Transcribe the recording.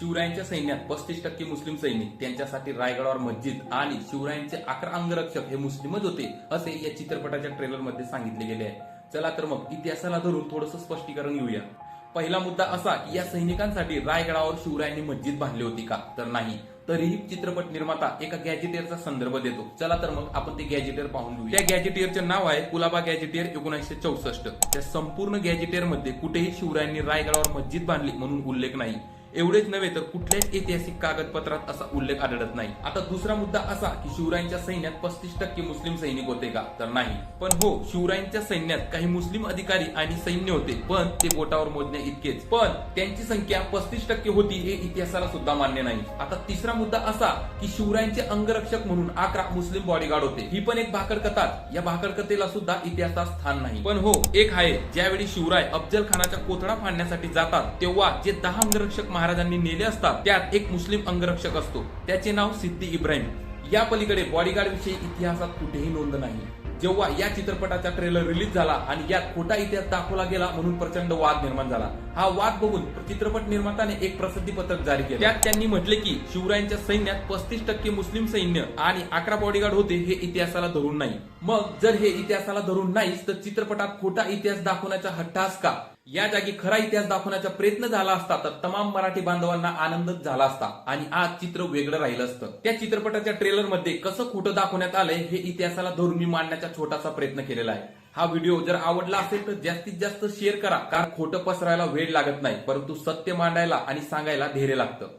शिवरायांच्या सैन्यात 35% मुस्लिम सैनिक, त्यांच्यासाठी रायगडावर मस्जिद आणि शिवरायांचे 11 अंगरक्षक हे मुस्लिमच होते, असे या चित्रपटाच्या ट्रेलर मध्ये सांगितले गेले आहे. चला तर मग इतिहासाला धरून थोडंसं स्पष्टीकरण घेऊया. पहिला मुद्दा असा की या सैनिकांसाठी रायगडावर शिवरायांनी मस्जिद बांधली होती का? तर नाही. तरीही चित्रपट निर्माता एका गॅजेटियरचा संदर्भ देतो. चला तर मग आपण ते गॅजेटियर पाहून घेऊया. त्या गॅजेटियरचे नाव आहे कुलाबा गॅजेटियर 1964. त्या संपूर्ण गॅजेटियर मध्ये कुठेही शिवरायांनी रायगडावर मस्जिद बांधली म्हणून उल्लेख नाही. एवढेच नव्हे तर कुठल्याच ऐतिहासिक कागदपत्रात असा उल्लेख आढळत नाही. आता दुसरा मुद्दा असा की शिवरायांच्या सैन्यात 35% मुस्लिम सैनिक होते का? तर नाही. पण हो, शिवरायांच्या सैन्यात काही मुस्लिम अधिकारी आणि सैन्य होते, पण ते बोटावर मोजण्या इतकेच. पण त्यांची संख्या 35% होती हे इतिहासाला सुद्धा मान्य नाही. आता तिसरा मुद्दा असा की शिवरायांचे अंगरक्षक म्हणून 11 मुस्लिम बॉडीगार्ड होते. ही पण एक भाकड कथा. या भाकड कथेला सुद्धा इतिहासात स्थान नाही. पण हो, एक आहे. ज्यावेळी शिवराय अफजल खानाचा कोथळा फाडण्यासाठी जातात तेव्हा जे 10 अंगरक्षक महाराजांनी नेले असतात त्यात एक मुस्लिम अंगरक्षक असतो. त्याचे नाव सिद्दी इब्राहिम. या पलीकडे बॉडीगार्ड विषयी इतिहासात कुठेही नोंद नाही. जेव्हा या चित्रपटाचा ट्रेलर रिलीज झाला आणि यात खोटा इतिहास दाखवला गेला म्हणून प्रचंड वाद निर्माण झाला. हा वाद बघून चित्रपट निर्मात्याने एक प्रसिद्धी पत्रक जारी केले. त्यात त्यांनी म्हटले की शिवरायांच्या सैन्यात 35% मुस्लिम सैन्य आणि 11 बॉडीगार्ड होते हे इतिहासाला धरून नाही. मग जर हे इतिहासाला धरून नाहीच तर चित्रपटात खोटा इतिहास दाखवण्याचा हट्टास का? या जागी खरा इतिहास दाखवण्याचा प्रयत्न झाला असता तर तमाम मराठी बांधवांना आनंदच झाला असता आणि आज चित्र वेगळं राहिलं असतं. त्या चित्रपटाच्या ट्रेलर मध्ये कसं खोटं दाखवण्यात आलंय हे इतिहासाला धरून मी मांडण्याचा छोटासा प्रयत्न केलेला आहे. हा व्हिडिओ जर आवडला असेल तर जास्तीत जास्त शेअर करा, कारण खोटं पसरायला वेळ लागत नाही, परंतु सत्य मांडायला आणि सांगायला धैर्य लागतं.